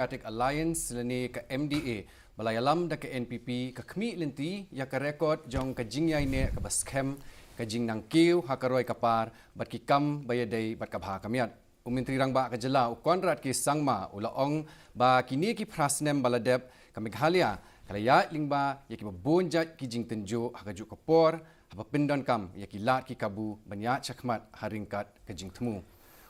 Democratic Alliance lani ke MDA balayalam da ke NPP ke khmi lenti ya ke rekod jong ke jingyai ne ke baskem ke jing nang kiu hakaroi kapar bat ki kam bayadai bat kabha kamiat Menteri Rangba ke jela konrad ki sangma ulaong ba kini ki prasnem baladep ke Meghalaya kalaya lingba ya ki bonjat ki jing tenjo hakaju kapor apa pindan kam ya ki lat ki kabu banyak chakmat haringkat ke jing temu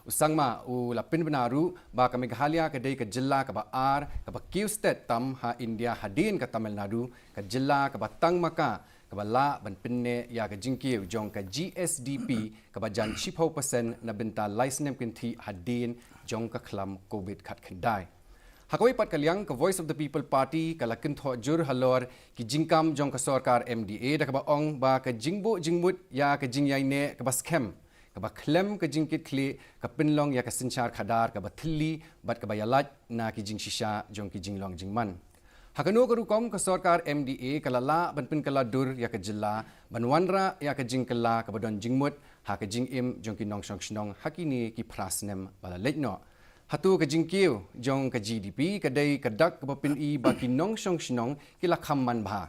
Usangma lapin benaru ba ke Meghalaya ke dei ke jela ke ba ar ke ba Q state tam ha India hadin ke Tamil Nadu ke jela ke ba tang maka ke ba la ban pinne ya ke jingkiu jong ke GSDP ke ba jan 10% na benta license kinti hadin jong ke klam covid khat khendai Hakoi pat kaliang ke Voice of the People Party kala kintho jur halor ki jingkam jong ke Sorkar MDA da ke ba ong ba ke jingbu jingmut ya ke jingyai ne ke ba scam kaba klem ke jingkit kli ke pinlong ya ke sinchar khadar ke bathili bat ke bayalat na ki jing shisha jong ki jinglong jingman hakano ke rukom ke Sorkar MDA kalala banpin kala dur ya ke jilla banwanra ya ke jingkala ke badon jingmut ha ke jingim jong ki nong shong shnong hakini ki prasnem bala letno hatu ke jingkiu jong ke GDP ke dai ke dak ke bapin I ba ki nong shong shnong ki la khamman bha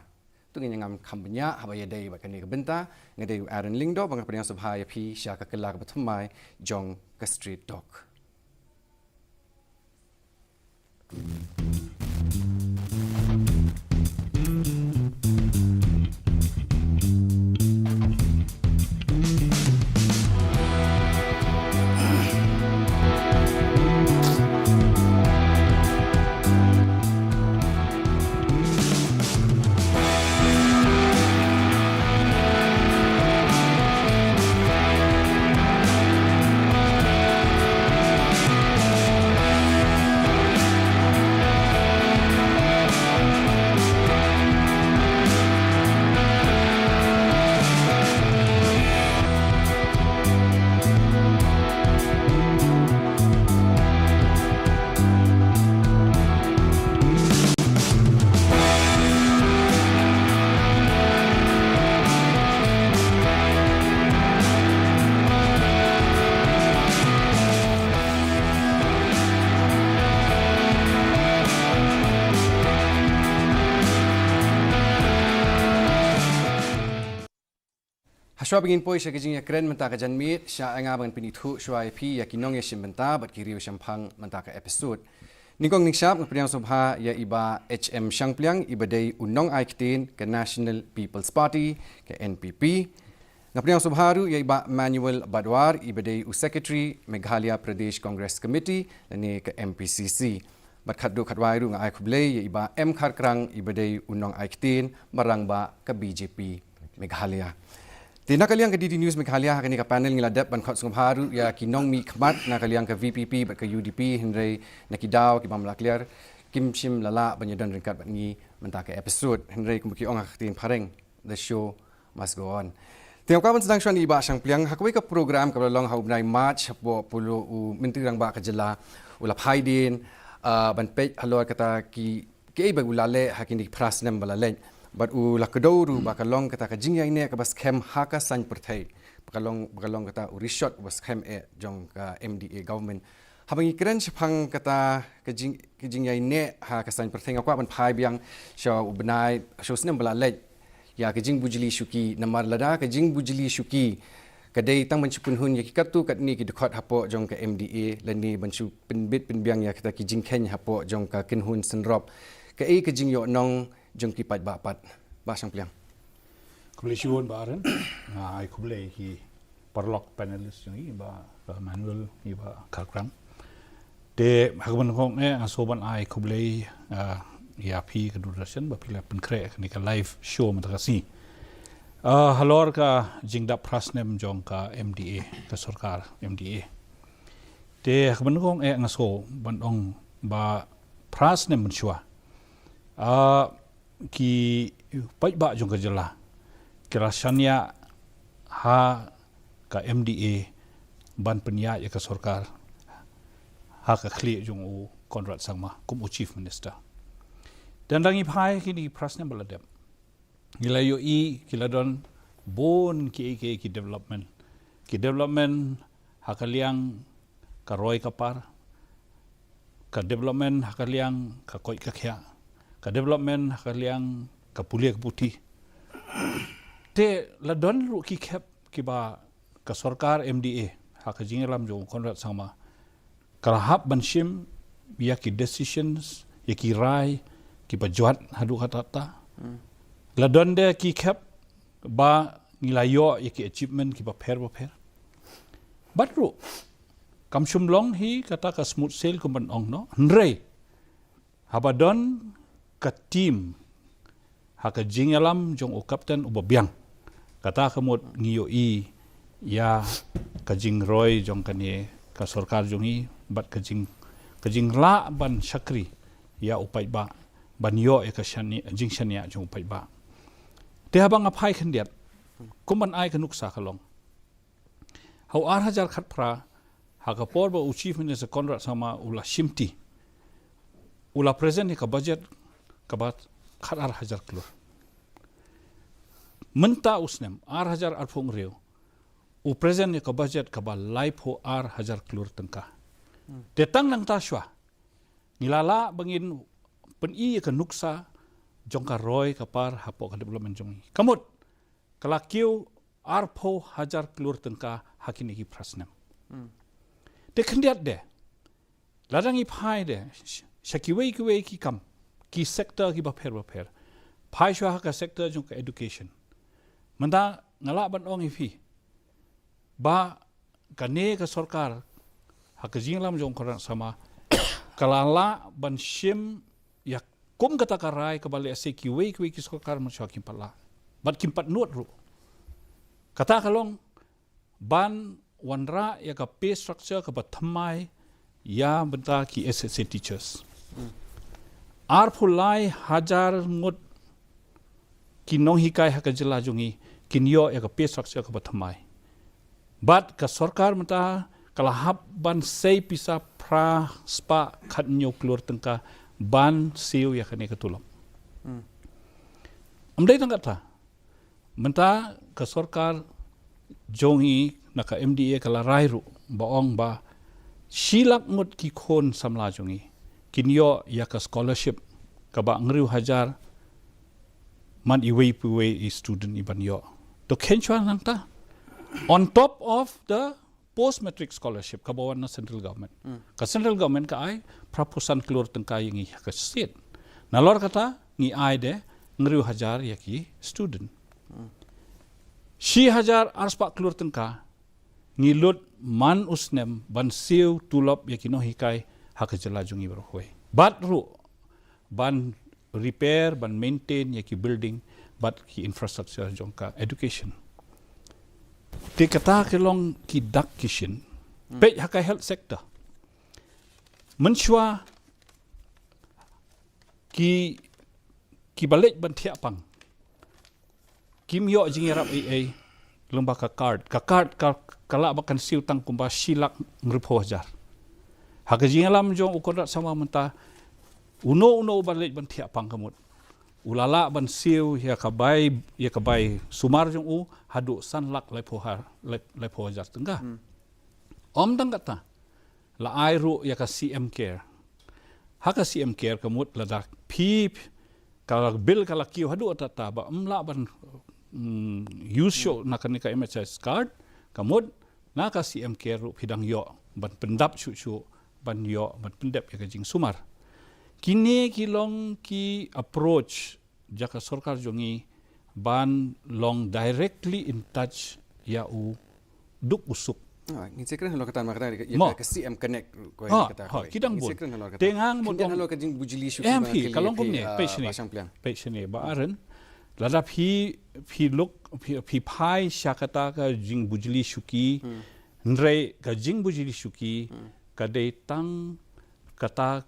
tungin yang kambanya habaya day bakani kebenta ngadai Aaron Lingdo bang pernah subhaya pi syaka kelak batumai jong ke street dog Shwa begin poi sya kijing ya kren menta ka janmit sya anga ban pinithu shwa pi ya kinong ya shimbenta bat kiriu syampang menta ka episode ningkong ningsap ngpriang sobha ya iba HM Shangpliang ibadai unong aiktin ke National People's Party ke NPP ngapriang sobharu ya iba Manuel Badwar ibadai secretary Meghalaya Pradesh Congress Committee lani ke MPCC bat khaddu khadwairu nga aikhublei ya iba M Kharkrang ibadai unong aiktin marang ba ke BJP Meghalaya Tina kaliang ke DD News Meghalaya kini ka panel ngiladap ban khot sungam haru ya kinong mi khmat na kaliang ke VPP bat ke UDP Henry nakidaw ki bamla clear kim shim lala banyadan ringkat bat ngi menta ke episode Henry kumki ong aktin pareng the show must go on Tiang kawan sedang syuan iba Shangpliang hakwi ke program ke long haubnai March bo pulu Menteri Rangba ke jela ulap haidin ban pej halor kata ki iba ulale hakini prasnem balale But lakedoru bakalong kata ka jingyai ne ka bas kem haka san perthai bakalong kata urishot bas kem jong ka MDA government habang ikren sepang kata ka jingyai ne ha ka san perthai ngakwa ban phai biang sha ubnai sho Snem balalej ya ka jing bujili shuki namar lada ka jing bujili shuki kadai tang mencupun hun ya kikatu kat ni ki dekhot hapo jong ka MDA lani banchu pinbit pinbiang ya kata ki jing ken hapo jong ka kinhun senrop ka ka jing yo nong jong ki pat bapat ba Shangpliang kuble siwon ba aren ai kuble ki parlok panelist jong i ba Manuel i ba Kharkrang te hagban hong asoban ai kuble ya pi ka durashan ba pila pen kre ni ka live show matakasi halor ka jingda prasnem jong ka MDA ka Sorkar MDA te hagban hong ngaso ban ong ba prasnem menchua ki pai ba jong kajala kerasanya ha ka MDA ban penya ya ka Sorkar ha ka khli jong u Konrad Sangma kum u chief minister dan rangi phai kini prasne baladem Gilayo I kiladon bon ki development hakaliang karoy kapar ka development hakaliang ka koi ka khia ka development hakaliang ka pulia ka putih te la don ru ki khep ki ba ka Sorkar MDA haka jingelam jong konrat sama kalahap banshim ya ki decisions ya ki rai ki bajuat hadu hatata la don de ki khep ba ngilayo ya ki achievement ki ba pher batru kam shumlong hi kata ka smooth sail kumban ong no nrei habadon ka team haka jingelam jong o kapten ubabiang kata kamot ngiyo i ya ka jing roy jong kani ka Sorkar jong i bat ka jing la ban shakri ya upai ba ban yo e ka shani jing shania jong upai ba te habang apai khandiat kumban ai ka nuksa kalong hau 8,000 khat pra haka porba achievement sa konrat sama ula shimti ula present ni ka budget ka bat khat 8,000 klur menta usnem 8,000 arphong reu u present ni ka budget ka ba life ho 8,000 klur tengka tetang nang taswa nilala bangin pen i ka nuksa jong ka roy ka par hapo ka development jong kamut kalakiu arpho 1,000 klur tengka hakini ki prasnem te khandiat de ladang i phai de shakiwei ki kam ki sector ki ba pher phai shwa ka sector jong ka education manda ngala ban ong ifi ba kane ka Sorkar haka jinglam jong koran sama kalala ban shim ya kum kata karai ka bale se kiwei ki Sorkar man shwa kim pala bat kim pat nuat ru kata kalong ban wanra ya ka pay structure ka bathamai ya benta ki SSA teachers arphulai 1,000 ngot ki nong hikai haka jela jungi kinyo ya ka pay structure ka bathamai bat ka Sorkar menta kalahap ban sei pisa pra spa khat nyo klur tengka ban siu ya kane ka tulong amdai tangata menta ka Sorkar jongi naka MDA kala rairu baong ba silak ngut ki khon samla jungi kinyo ya ka scholarship ka ba ngriu 1,000 man iwei puwei i student iban yo to kenchwa nangta on top of the post matric scholarship ka bawan na central government ka central government ka ai prapusan klur tengka yangi ka state nalor kata ngi ai de ngriu 1,000 ya ki student 1,000 arspa klur tengka ngilut man usnem ban siu tulop yakino hikai haka jela jungi berhoi bat ru ban repair ban maintain yaki building bat ki infrastructure jongka education te kata kelong ki dak kishin pe haka health sector menshwa ki balik ban thiapang kimyo jingerap ai lomba ka card kala bakan siu tang kumba silak ngripo hajar haka jingalam jong ukodat sama menta uno balik ban thia pang kamut ulala ban siu ya kabai sumar jong u hadu sanlak lepo hajar tengah om tang kata la airu ya ka CM care haka CM care kamut ladak pip kala bil kala kiu hadu atata ba umla ban use show nakanika MHS card kamut naka CM care ru hidang yo ban pendap chu ban yo ban pendap ya jing sumar kini kilong ki approach jaka Sorkar jongi ban long directly in touch ya u duk usuk ni sekren halo kata makata ya ka CM connect ko kata ko kidang bun tengang mo halo ka jing bujili shu MP kalong kom ne passion ba aren ladap hi phai syakata ka jing bujili shuki nrei ka jing bujili shuki ka tang kata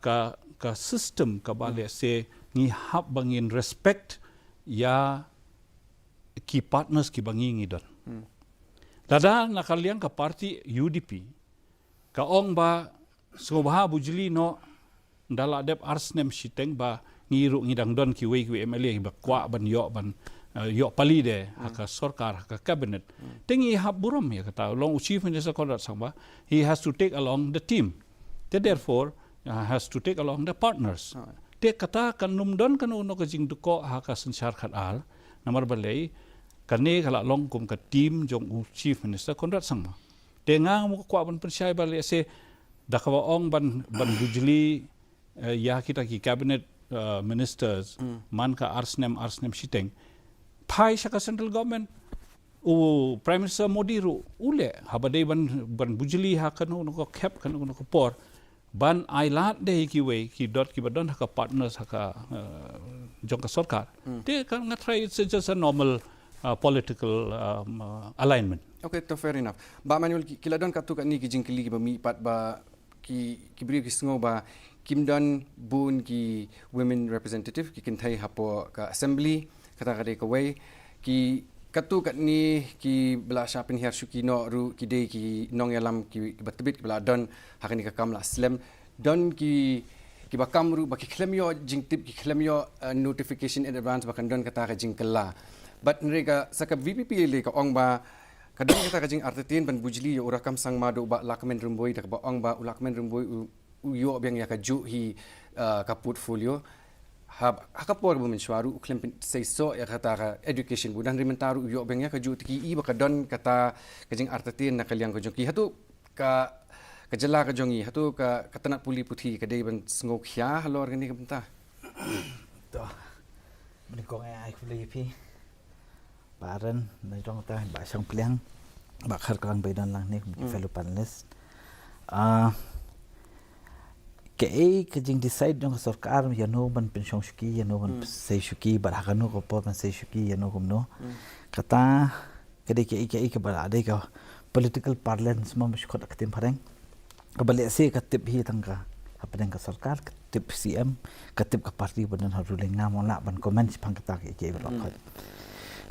ka system ka bale se ni hab bangin respect ya ki partners ki bangi ngidon dada nakaliang ka party UDP ka ong ba sobha bujili no dala dep arsnem shiteng ba ngiru ngidang don ki wei MLA ba kwa ban yo pali de haka Sorkar haka cabinet tengi hab buram ya kata long achievement sa konrat sangba he has to take along the team therefore has to take along the partners. Te kata kan numdon kan uno ka jing duko ha ka sanchar khat al namar balei kane kala long kum ka team jong u chief minister konrat sangma. Te ngang mo kwa ban pensyai balei se dakawa ong ban bujli ya kita ki cabinet ministers man ka Snem shiteng pai saka central government u prime minister Modi ru ule habade ban bujli ha kan uno ko cap kan uno ko por ban ailat de ki we ki dot ki badon ha ka partners ha ka jong ka Sorkar te kan ngatrai it's just a normal political alignment. Okay, to fair enough. Ba manual kiladon katu kan ni ki jingkili ki bami pat ba ki bri ki sngo ba kimdon bun ki women representative ki kinthai hapo ka assembly kata kade ka way ki katu kat ni ki bela syapin hiar syuki no ru ki de ki nong yalam ki batbit bela don hakani ka kam la slam don ki bakam ru baki klem yo jingtip ki klem yo notification in advance bakan don kata ka jingkela but nrega saka VPP le ka ong ba kadang kata ka jing artetin ban bujli yo urakam sang madu ba lakmen rumboi dak ba ong ba ulakmen rumboi yo biang ya ka ju hi ka portfolio hakapor bu mensuaru uklem sei so ya kata ka education budan rimentaru yo bengya ka ju tiki i baka don kata kajing artatin na kalyang ko joki hatu ka kajala ka jongi hatu ka katanat puli puthi ka dei ban sngo khya halor gani ka benta to bani ko ai khuli pi baran na jong ta ba sang pliang ba khar kang baidan lang ni fellow panelists ke jing decide jong Sorkar ya no ban pension shuki ya no ban sei shuki bar hakano ko por ban sei shuki ya no kumno kata ke bar ade ka political parlance ma mush khot aktim phareng ka bale se ka tip hi tangka hapeng ka Sorkar ka tip CM ka tip ka party ban ha ruling nga mon la ban comment phang ka ke ba khot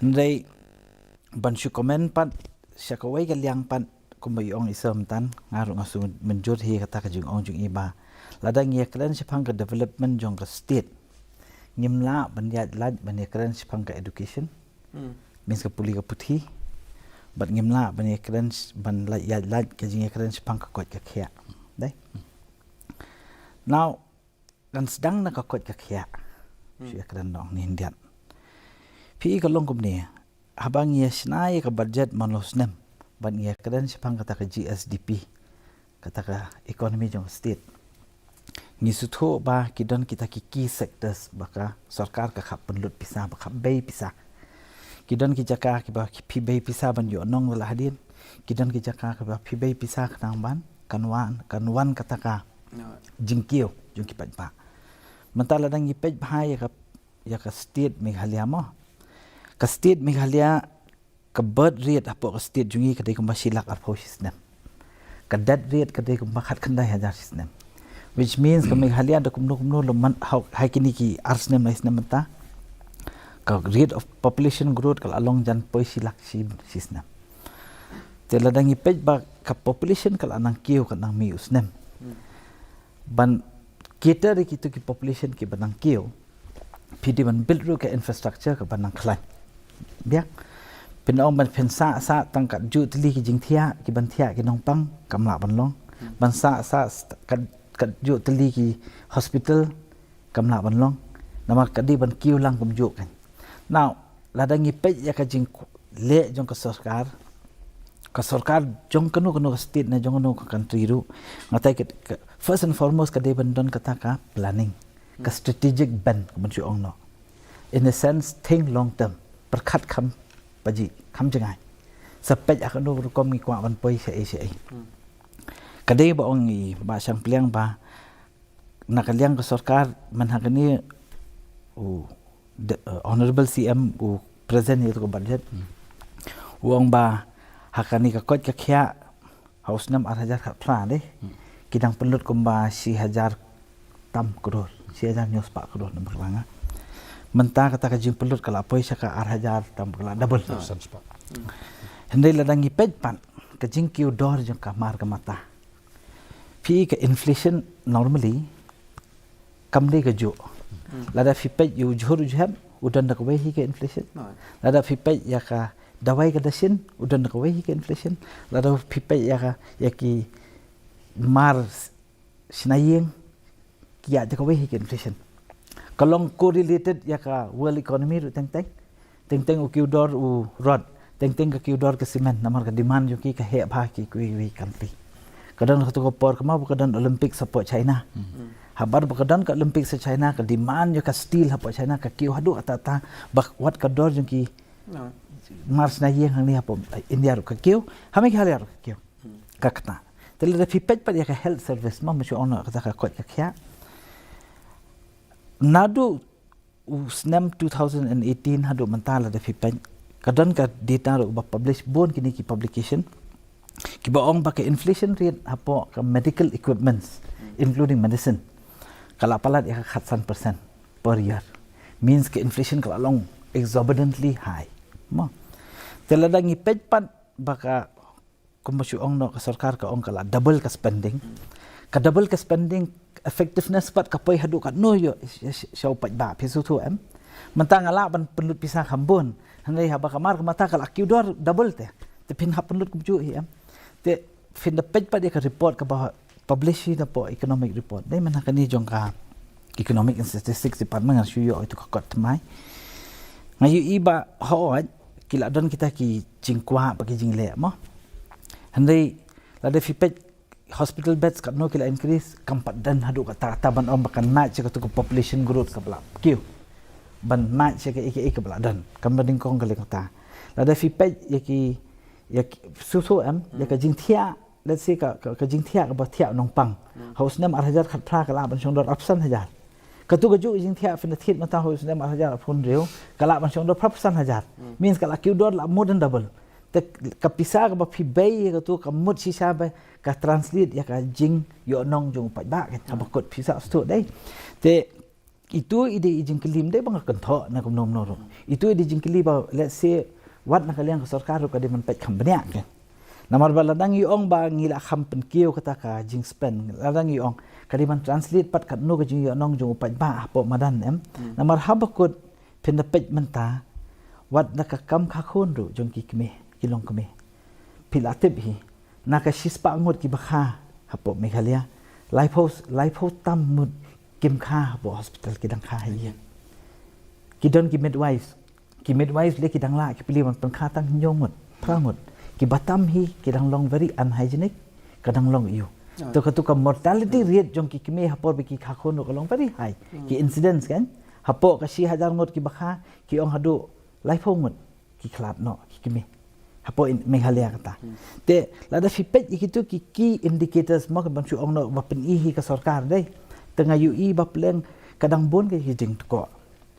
ndai ban shu comment pat syakawai ka liang pat kumbai ong isam tan ngaru ngasu menjur hi kata ka jing ong jing iba ladang ye klan sipang ka development jong ka state ngimla banyat lad banya klan sipang ka education means ka puli ka puthi but ngimla banya klan ban la ya lad ka jing klan sipang ka kot ka khya dai now kan sedang na ka kot ka khya si klan dong ni indian pi ka long kum ni habang ye snai ka budget manos Snem ban ye klan sipang ka ta ka GSDP kata ka economy jong state nisutho ba kidon kita ki key sectors baka Sorkar ka khap penlut pisa ba khap bay pisa kidon ki jaka ki ba pi bay pisa ban yo nong la hadin kidon ki jaka ka ba pi bay pisa kanang ban kanwan kata ka jingkio jungki pa mentala dang i pej bahai ya ka state Meghalaya mo ka state Meghalaya ka birth rate apo ka state jungi ka dei ko masilak arpo Snem ka death rate ka dei ko makhat khandai hajar Snem which means ka Meghalaya da kumno loman hai kini ki Snem na Snem ta ka rate of population growth ka along jan poisilak si Snem tela dangi pej ba ka population ka anang kiu ka nang mi Snem ban kita ri kitu ki population ki banang kiu pidi ban build ru ka infrastructure ka banang klan biak pinong ban pensa sa tangkat ju tli ki jingthia ki ban thia ki nong pang kamla ban long ban sa kat ju tli ki hospital kamla ban long nama kadi ban kiu lang kum ju kan now ladangi pe ya ka jing le jong ka Sorkar jong kanu state na jong ka country ru ngatai ke first and foremost kadi ban don kata ka planning ka strategic ban ban ju ong no in a sense think long term perkhat kham paji kham jangai sapej akano kom ngi kwa ban poi se kadai ba ong i ba sang pliang ba nakaliang ka Sorkar man hakani honorable CM present itu ko budget uang ba hakani ka kot ka khya house nam 8000 khapla de kidang penlut kumba 1000 tam crore 1000 news pak crore nombor banga menta kata ka jing penlut kala poi saka 8000 tam kala double hendai ladangi pej pan ka jing kiu dor jong kamar ka mata pi ka inflation normally kamle ka jo lada fi pej yu jhur jham udan da ka hi ka inflation lada fi pej ya ka dawai ka dasin udan da ka hi ka inflation lada fi pej ya ka ya ki mar sinayeng kia je kawai ke inflation kalong correlated ya ka world economy ru teng ukiudor u rod teng ka kiudor ke cement namar ka demand jo ki ka he bha ki kui country kadang tu ko por kama kadang olympic support China habar kadang ka olympic sa China ka demand jo ka steel hapo China ka kiu hadu atata bak wat ka dor jo ki mars na yeng hang ni hapo India ru ka kiu hame ki halia ru ka kiu ka kata tele da pipet pa ya ka health service ma mashu ona ka ka kot ka kya nadu Snem 2018 hadu mentala da pipet kadang ka data ru ba publish bon kini ki publication ki baong pakai inflation rate hapo ka medical equipments including medicine kala palat ya 100% per year means ke inflation kala long exorbitantly high mo teladang ipet pat baka kumasyu ong no ka sarkar ka ong kala double ka spending effectiveness pat kapoy hadu kat no yo siaw pat ba pisu tu mentang ala ban penlut pisang hambun hanai haba kamar mata kala kiudor double te pin hap penlut kumju te fin the page pa dia ka report ka bahwa publish na po economic report dai man kani jong ka economic and statistics department ngan suyo itu ka kot mai ngayu iba hoat kila don kita ki jingkwa bagi jingle mo handai la de fipet hospital beds kat no kila increase kampat dan hadu ka taban om bakan match ka tu population growth ka bla kiu ban match ka ke bla dan kam bading kong ka lekta la de fipet yaki susu ya ka jingthia let's say ka jingthia ka bathia nong pang haus nem arhajar khat phra kala ban song dor option hajar ka tu ka ju jingthia fin thit mata haus nem arhajar phun reu kala ban song dor option hajar means kala kiu dor la more than double te ka pisa ka ba phi bay ka tu ka mut sisa ba ka translate ya ka jing yo nong jong pa ba ka ha bakot pisa stu dai te itu ide jingklim dai bang kan tho na kum nom no itu ide jingkli ba let's say wat na kalian ka sarkar ka di man pet khambnya kan namar baladang iong ba ngila khampen kieu kata ka jing spend ladang iong ka di man translate pat kat no ka jing yo nong jong pat ba po madan namar habakut pin the pet menta wat na ka kam kha khon ru jong ki kme kilong kme pilatib hi na ka shispa ngot ki bakha hapo Meghalaya life house tam mut kim kha hapo hospital ki dang kha hi ki don ki midwives le ki dang la ki pili man pen kha tang nyongot prangot ki batam hi ki dang long very unhygienic kadang long you to ka mortality rate jong ki kme hapo be ki kha khon ko long very high ki incidence kan hapo ka si hajar ngot ki bakha ki ong hadu life home ngot ki khlap no ki kme hapo in Meghalaya kata te lada fipet ikitu ki key indicators mo ka banchu ong no bapen hi ka sarkar dai tengah ui bapleng kadang bon ke jing ko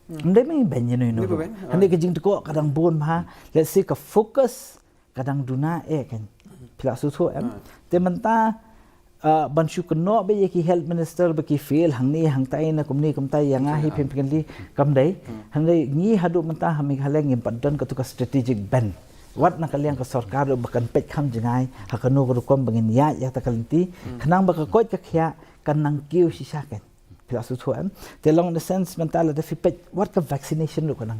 ndai mai ben you know hande ke jing ko kadang bon ma let's say ka focus kadang duna kan pila su te menta banchu no be ki health minister be ki fail hangni hangtai na kumni kumtai yang hi pempenli kam dai hande ngi hadu menta Meghalaya ngim padan ka tu ka strategic ban wat na kalian ka sarkar bakan pet kham jingai hakano ko kom bangin ya ta kalinti khanang baka kot ka khya kanang kiu sisa kan pila su te long the sense mental the fipet what ka vaccination ru kadang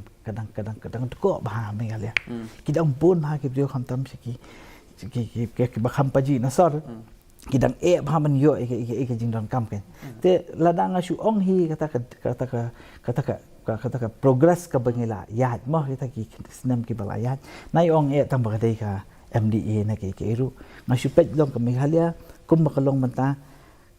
ko ba Meghalaya kidang bon ma ki dio kham tam ki bakham paji na sor kidang ba man yo e jing don kam kan te ladang su ong hi kata ka progress ka bangila yat mo kita ki Snem ki bala yat nai ong tam ba dai ka MDA na ki ru ngasu pet long ka Meghalaya kum makalong menta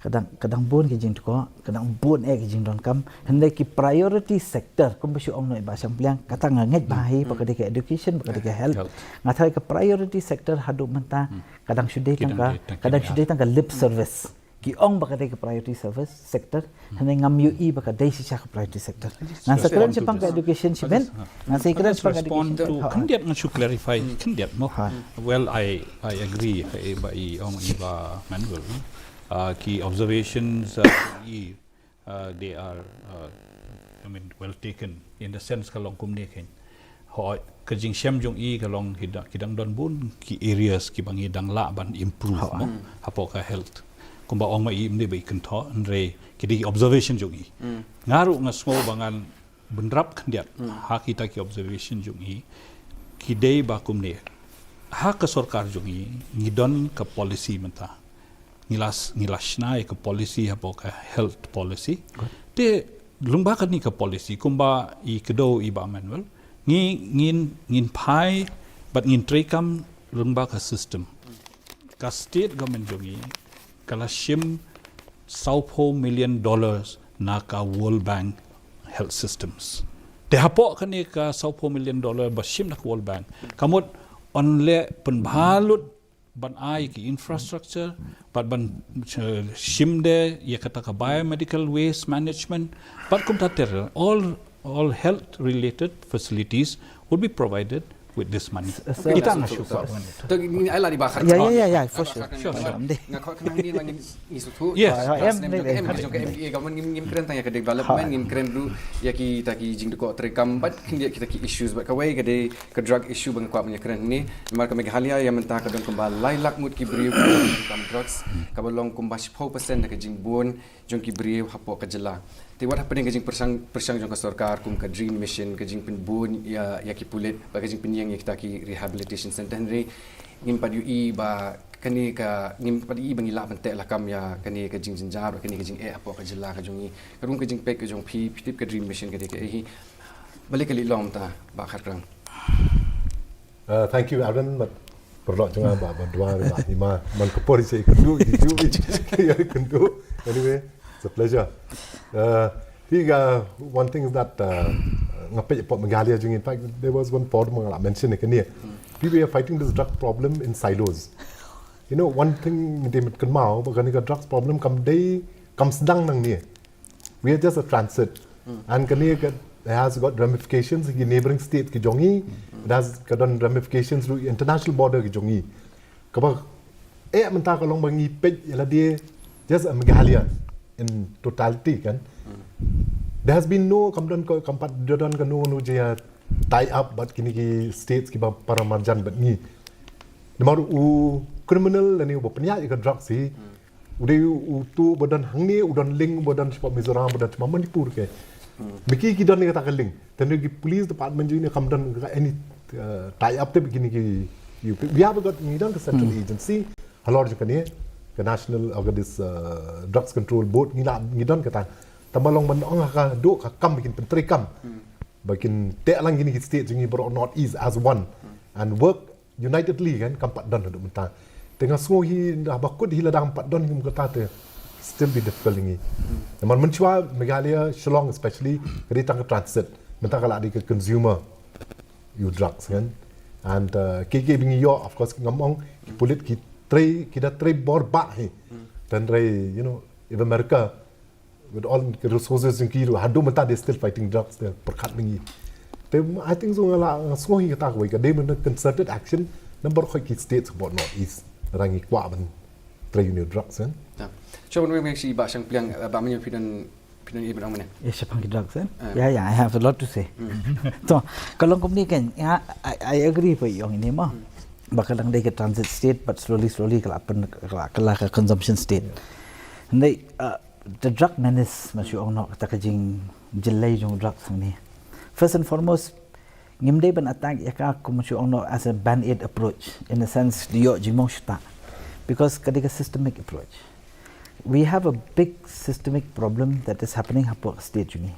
kadang bon ki jing ko kadang bon ki jing don kam handai ki priority sector kum basu ong no ba sampliang kata nganget ba hi pa ka education pa ka health ngathai ka priority sector hadu menta kadang sudai tang ka lip service ki ong baka ka priority service sector handai ngam ui baka dai si ka priority sector ngan sakran chapang ka education chiben ngan sakran chapang respond to kandiat ngan clarify kandiat mo well I agree ba I ong iba manual key observations they are well taken in the sense kalong kumne ken ho kajing syam jong I kalong kidang don bun ki areas ki bangi dang la ban improve mo hapo ka health kumba ong mai imne be kan tho andre kidi observation jong I ngaru ngasmo bangan benrap kandiat ha kita ki observation jong I kidei ba kumne ha ka sarkar jong I ngidon ka policy menta ngilas na ke policy hapo ka health policy te lumba kan ni ka policy kumba I kedo I ba manual ngin pai but ngin trekam lumba ka system ka state government jongi kala shim $1 million na ka World Bank health systems te hapo kan ni ka $1 million ba shim na ka World Bank kamot onle penbalut ban ai ki infrastructure but ban shimde ye kata ka biomedical waste management but kum tater all health related facilities would be provided with this money kita na syukur to ni ala di bakar ya for sure ngakho kan ni lang isutu yes ke MDA government ngim keren tanya ke development ngim keren du ya ki taki jing de ko trekam but kita ki issues but kawai ke drug issue bang kwa punya keren ni mar ka Meghalaya yang mentah ka don kumbal lailak mut ki briu kam drugs ka bolong kumbal 10% ke jing bon jong ki briu hapo ka jela te what happening ke jing persang jong ka Sorkar kum ka dream mission ke jing pin bon ya ki pulit ba ke jing pin yang kita ki rehabilitation center ni ngim padu I ba kani ka ngim padu I bangi la ban te la kam ya kani ka jing jinjar kani ka jing apo ka jela ka jongi karung ka jing pek ka jong phi tip ka dream mission ka de ka hi balik kali lom ta ba kharang thank you Aaron but perlu jangan ba dua ba ni ma man ko pori se kundu ya kundu anyway it's a pleasure one thing is that ngapai pot Meghalaya jung in fact there was one problem I mentioned it people are fighting this drug problem in silos you know one thing they can mau because the drugs problem comes down nang ni we are just a transit and it has got ramifications in neighboring state ki jongi it has got ramifications to international border ki jongi kaba mentah kalong bangi pej yala dia just a Meghalaya in totality kan there has been no kampat jodan kan no je tie up but kini ki states ki para marjan but ni nomor criminal ni bapnya ka drugs si udah tu badan hangni udan link badan sebab Mizoram badan cuma Manipur ke miki ki dan ni kata link dan ki police department ni kamdan any tie up te begini ki we have got ni dan central agency halor je kan ni ke national of this drugs control board ni dan kata tamalong man ong ka do ka kam bikin pentri kam bikin te lang gini state jingi bro north east as one and work unitedly kan kampat dan do mentah tengah semua hi dah bakut hi ladang empat don kata te still be difficult ni man mencuba Meghalaya Shillong especially kedi tang transit mentah kalau ada ke consumer you drugs kan and KK bingi yo of course ngomong pulit kita try borba hi dan try you know if America with all the resources in Kiro, hadu mata they still fighting drugs. They're percutting. I think so. Semua kita tahu kita ada concerted action. Number of states about northeast rangi kuaban try new drugs kan. Coba nous mengenai bahasa yang banyak pidan ibu mana? Siapa yang drugs kan? Ya, I have a lot to say. So kalau company kan, I agree with yang ini mah. Bakal lang ke transit state, but slowly kalau ke consumption state. Nanti the drug menace masih orang nak kata kajing jelai jong drugs ni. First and foremost, ngimdai ban attack ya ka aku masih orang nak as a band-aid approach in the sense dia jimong shta because kadika systemic approach. We have a big systemic problem that is happening hapo state ni.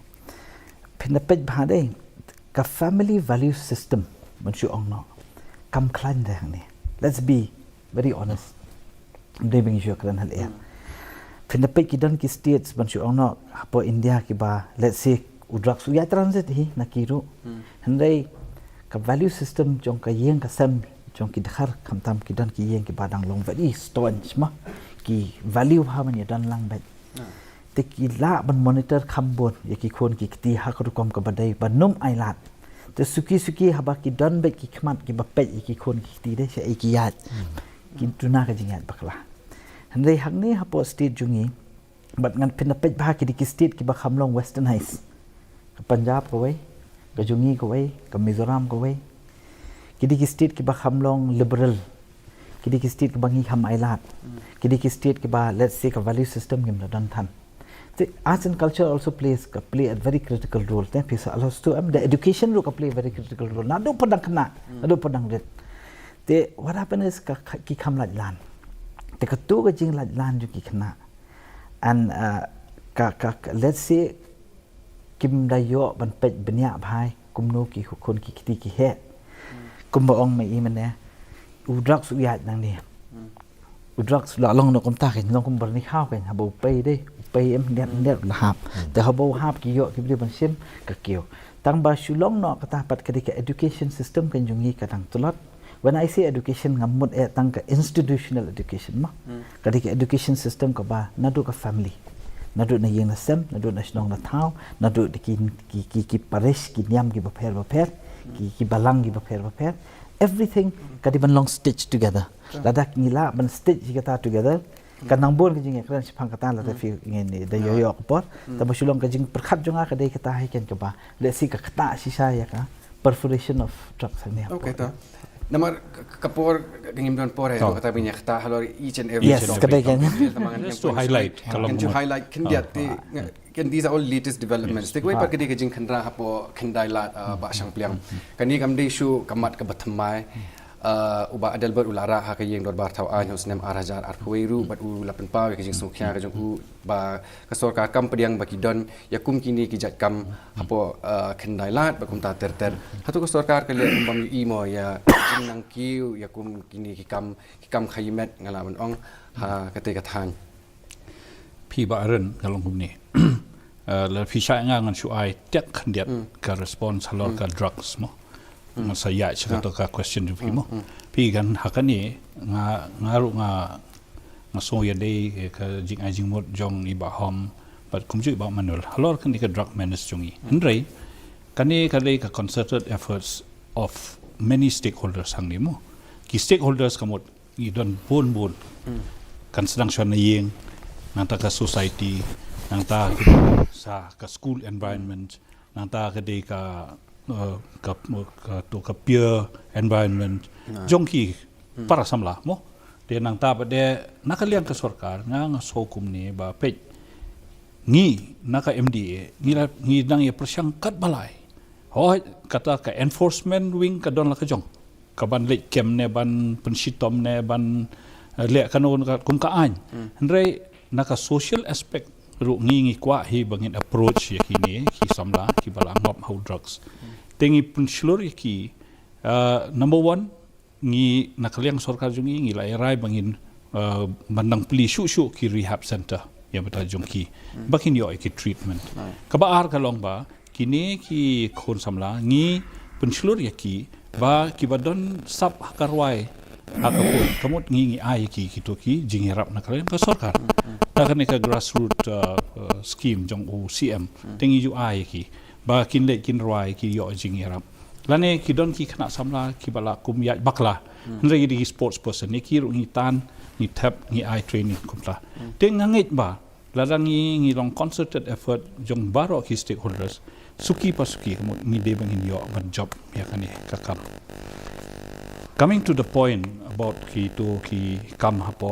Pinapet bahadai ka family value system masih orang nak kam klan dah ni. Let's be very honest. Ngimdai bang isu keran hal ya. Pinapet kidan ki states masih orang nak hapo India ki ba let's say udrak su ya transit hi nakiru hendai ka value system jong ka yeng ka sam jong ki dakhar kamtam ki dan ki yeng ki badang long very staunch ma ki value ha man ya dan lang bat te ki la ban monitor khambon ya ki khon ki ti ha ko kom ka badai banum ailat te suki ha ba ki dan bet ki khmat ki ba pet ki khon ki ti de se ki yat ki tuna ka jingat bakla hendai hang ni ha po state jungi bat ngan pinapet ba ki di state ki ba khamlong westernized Punjab ko way, ke Jungi ko way, ke Mizoram ko way. Kidi ki state ki ba khamlong liberal. Kidi ki state ki bangi ham ailat. Kidi ki state ki ba let's say ka value system ngim dan than. The arts and culture also play a very critical role. Then pisa allows to the education role play a very critical role. Nado padang kena, nado padang red. The what happen is ki khamlat lan. แต่ก็ตัวก็จริงล้านอยู่กี่ขนาดอันlet's say กิมได้เยอะมันเป็นปัญญาพายกุมโนกี่คนกี่ตีกี่เหตุกุมบอกองไม่อีมันเนี่ยอุดรักสุยาดนั่งเนี่ยอุดรักหล่อลงนกมตาเห็นลงกุมบริข้าวกันฮะบอกไปได้ไปเนี่ยละหับแต่เขาบอกหับกี่เยอะกี่เดียวมันเชื่อมกับเกี่ยวตั้งบาชุลงเนาะก็ตาปัดกันดีกับ education system กันอย่างนี้กันตั้งตลอด when I say education งำหมดตั้งกับ institutional education มั้งกันดีกับ education systemก็บ่านั่นดูกับ familyนั่นดูในยังนัสเซมนั่นดูในชนองนัทเท้านั่นดูกี่ปาริสกี่ยามกี่ประเภทกี่บาลังกี่ประเภท everything กันดีมันลอง stitch together แล้วดักนี่ละมัน stitch กันตา together กันนังบนกันจริงๆกันชิพังกันตาแล้วแต่ฟีเงี้ยนี่ได้ย่อยๆก็พอแต่มาชุลงกันจริงประคับจงอากันได้กันตาให้กันกับบ่าเลสิกับตาชิชายะกัน perforation of drugs นี่ครับ Okay, ta. Nama kapor ngim don por hai kata binya kata halor each and every Yes, kadai kan. Just to highlight kan to highlight kan dia kan these are all latest developments te koi par kadi kajing khandra hapo khandai lat ba sang pliang kani kam de shu kamat ka bathamai uba adal ber ulara ha kayeng dot bar thau an Snem arajar arpweru bat u lapen paw kajing sungkhya kajing u ba ka Sorkar kam pediang baki don yakum kini ki jat kam hapo khandai lat ba kum ta ter hatu ka Sorkar kale bam imo ya nang kiu yakum kini ki kam khayimet ngala man ong ha kate ka thang พี่บารันกับลงคุมนี่แล้วพี่ชายงานกันช่วยเจ็กขันเดียดกับ response ฮัลโหลกับ drugs มั้งมันสยายชักตัวกับ question อยู่พี่มั้งพี่กันหักกันนี่งารุงาโซยได้กับจิงไอจิงหมดจงอีบะฮอมบัดคุมจุยบะมันวลฮัลโหลกันนี่กับ drug menace จงอีเห็นไรกันนี่กันเลยกับ concerted efforts of many stakeholders ทางนี้มั้งกี่ stakeholders กันหมดอีดอนบนกันแสดงชนในเองnang ta ka society nang ta sa ka school environment nang ta ka de ka to ka peer environment jongki para samla mo de nang ta ba de nakaliang ka Sorkar nga sokum ni ba pe ngi naka MDA ngi nang ye prasyangkat balai ho kata ka enforcement wing ka don la ka jong ka ban le kem ne ban pensitom ne ban le kanon ka kum ka an rei naka social aspect ru ngi kwa hi bangin approach yakini ki samla ki balang mop how drugs tengi punslur ki number 1 ngi nakaliang Sorkar jungi ngi lai rai bangin bandang pli shu ki rehab center ya bata jongki bakin yo ki treatment ka ba ar ka long ba kini ki khon samla ngi punslur yaki ba ki badon sap karwai akapun kamut ngi ai ki kitoki jingirap nakaliang ka Sorkar takkan ka grassroots scheme jong UCM tengi ju ai ki ba kin le kin roi ki yo jingirap lane ki don ki khana samla ki bala kum ya bakla nre di sports person ni ki ru ngi tan ni tap ni ai training kumla teng ngit ba ladang ngi long concerted effort jong baro ki stakeholders suki pasuki kamut ngi de bangin yo ban job ya kani kakam coming to the point about ki kam hapo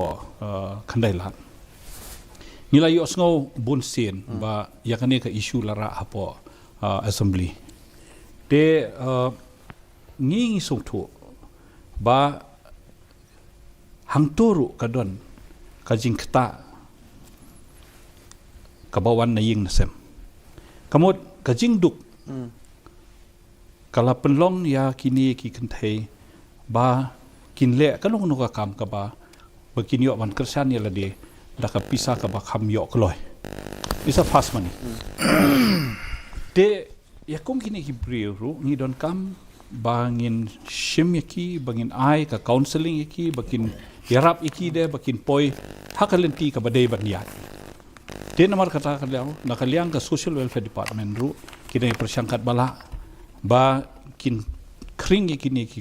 khandai lat nila yo sngo bun sin ba yakani ka issue lara hapo assembly de ngi sung thu ba hangtoru kadon ka jingkta ka bawan na ying nasem kamot ka jingduk kala penlong ya kini ki kenthai ba kinle kanong no ka kam ka ba bakin yo ban kersan ya lade da ka pisa ka ba kham yo kloi isa fast money de ya kong kini ki briru ni don kam bangin shim yaki bangin ai ka counseling yaki bakin yarap yaki de bakin poi hakalenti ka badai ban ya de namar kata kaliang nakaliang ka social welfare department ru kini persangkat bala ba kin kring kini ki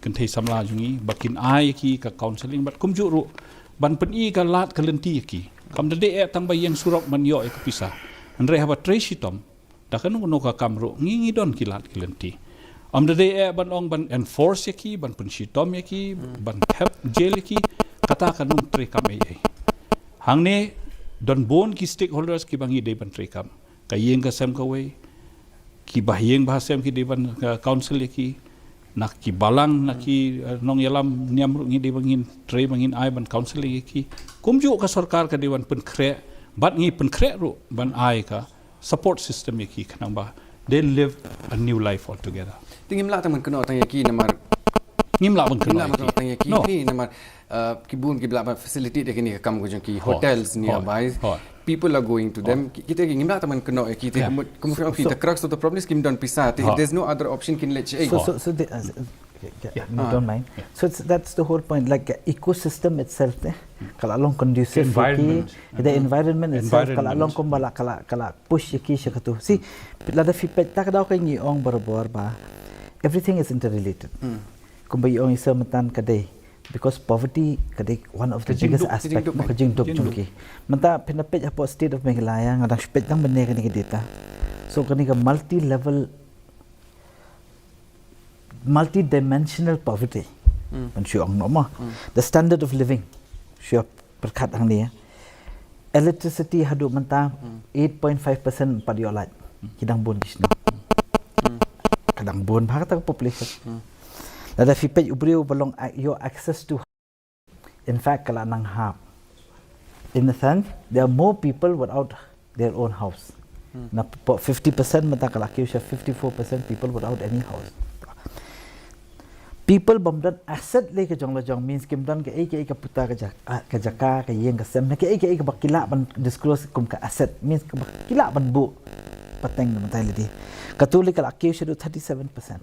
kenthai samla jungi bakin ai ki ka counseling bat kumju ru ban pen i ka lat kalenti ki kam de tang ba yang surok man yo ka pisa andre haba tresitom da kan no ka kamru ngi don ki lat kalenti am de ban ong ban enforce ki ban pen sitom ki ban tap jail ki kata kanum tre kam ai hangne don bon ki stakeholders ki bangi de ban tre kam ka yeng ka sem ka we ki bahyeng bahasem ki deban council ki nak ki balang nak ki nong yalam niam ngi di bangin tre bangin ai ban counseling ki kumju ka sarkar ka dewan pen kre bat ngi pen kre ru ban ai ka support system ki kanang ba they live a new life altogether tingim la taman kena tang yaki namar ngim la bang kena kena tang yaki ni namar kibun kibla facility de kini kam go ki hotels nearby people are going to them kita ngim la taman kena yaki kemudian kita crux of the problem is kim don pisah there's no other option kin let don't mind. So that's the whole point. Like ecosystem itself, kalau long conducive, the environment itself, kalau long kumbala, kalau push yaki syakatu. See, lada fipet tak ada kau ni ong berbuat bah. Everything is interrelated. Kumbai ong isa matan kadai. Because poverty kadai one of the biggest aspect. Kajing duk jungki. Mata penapet apa state of Meghalaya ngadang fipet tang benar kani data. So kani ka multi-dimensional poverty. The standard of living. Sure, perkat hang ni. Electricity hadu mentah 8.5% pada yolat. Kidang bon kisna. Kadang bon bhagata population. Lada fipet ubriu belong your access to. In fact, kalau nang hap. In the sense, there are more people without their own house. Na 50% mentah kalau kisah 54% people without any house. People bomdan asset le ke jong means kim dan ke puta ke jaka ke yeng ke sem ke bakila ban disclose kum ke asset means ke bakila ban bu pateng mentai ledi katulik al accused 37%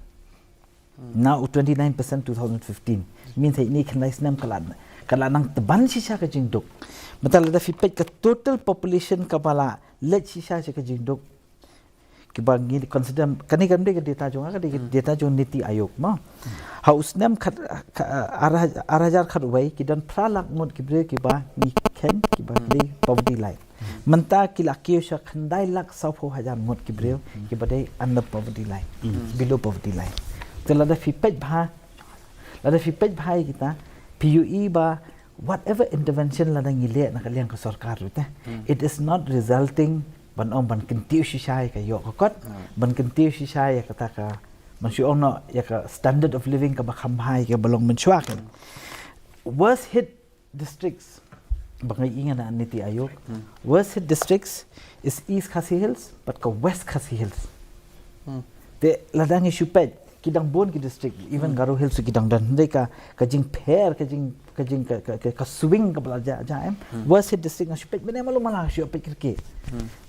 now 29% 2015 means ini kena Snem kala nang teban sisa ke jingduk metal ada fipet ke total population kapala let sisa ke jingduk kibangi consider kani ke data jong niti ayok ma haus nem arajar khat wai kidan pralak mod kibre kiba ni ken kiba li poverty line menta kilakio sha khandai lak sapho hajar mod kibre kiba dei under poverty line below poverty line telada fipet bha kita PUE ba whatever intervention ladang ile nak liang ke sarkar rute it is not resulting ban kentiu shisai ka yo kot ban kentiu shisai kata ka masyu ono ya ka standard of living ka bakham hai ka belong mencuakan worst hit districts bangai ingan na niti ayok worst hit districts is East Khasi Hills but ka West Khasi Hills de ladang isupet kidang bon ki district even Garo Hills kidang dan mereka kajing pair kajing ka swing ka belaja jaim worst hit district isupet bene malu malah syu pikir ke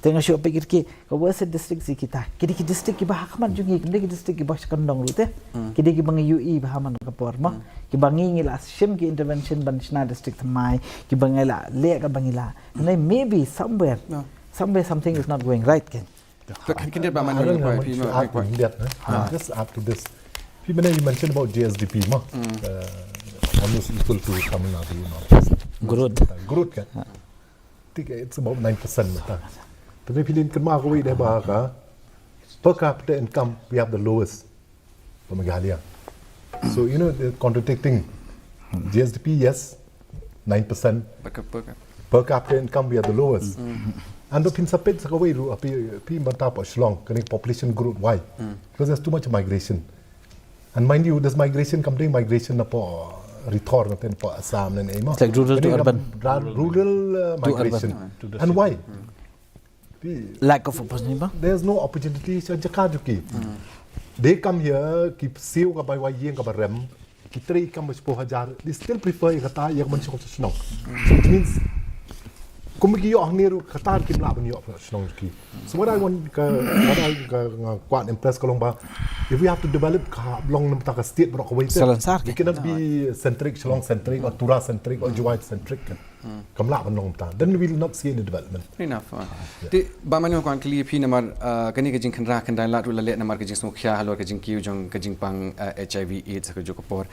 tengah syu pikir ke ka worst hit district si kita kidi ki district ki bah kaman jungi kidi ki district ki bah kandong rute kidi ki bangi UE bahaman ka porma ki bangi ngila shim ki intervention ban Shna district mai ki bangila le ka bangila maybe somewhere something is not going right ken Can ba man just add to this. You mentioned about JSDP, almost equal to Tamil Nadu. Growth kan? I think it's about 9%. Tapi pilih kerma kau ini bahaka per capita income we have the lowest for Meghalaya. So they're contradicting. JSDP yes, 9%. Per capita income we are the lowest. And the pinsapet sakaway ru api mata pa Shillong kani population growth why because there's too much migration and mind you this migration company migration na po return na ten po Assam na emo like rural to urban migration and why lack of opportunity ba there's no opportunity sa Jakajuki they come here keep siu ka by yeng ka barem kitri kam po hajar they still prefer kata yang man sa Shillong so it means kumiki yo ahniru katar kim la ban yo Shillong ki so what I quite impressed kalong ba if we have to develop long nam ta state bro ko wait we cannot be centric Shillong centric or Tura centric or Juwai centric kam la ban long ta then we will not see any development enough ti ba man ko an kli phi namar kani ke jing khanra khandai la ru la le namar ke jing smukhya halor ke jing kiu jong ke jing pang HIV AIDS ka jo ko por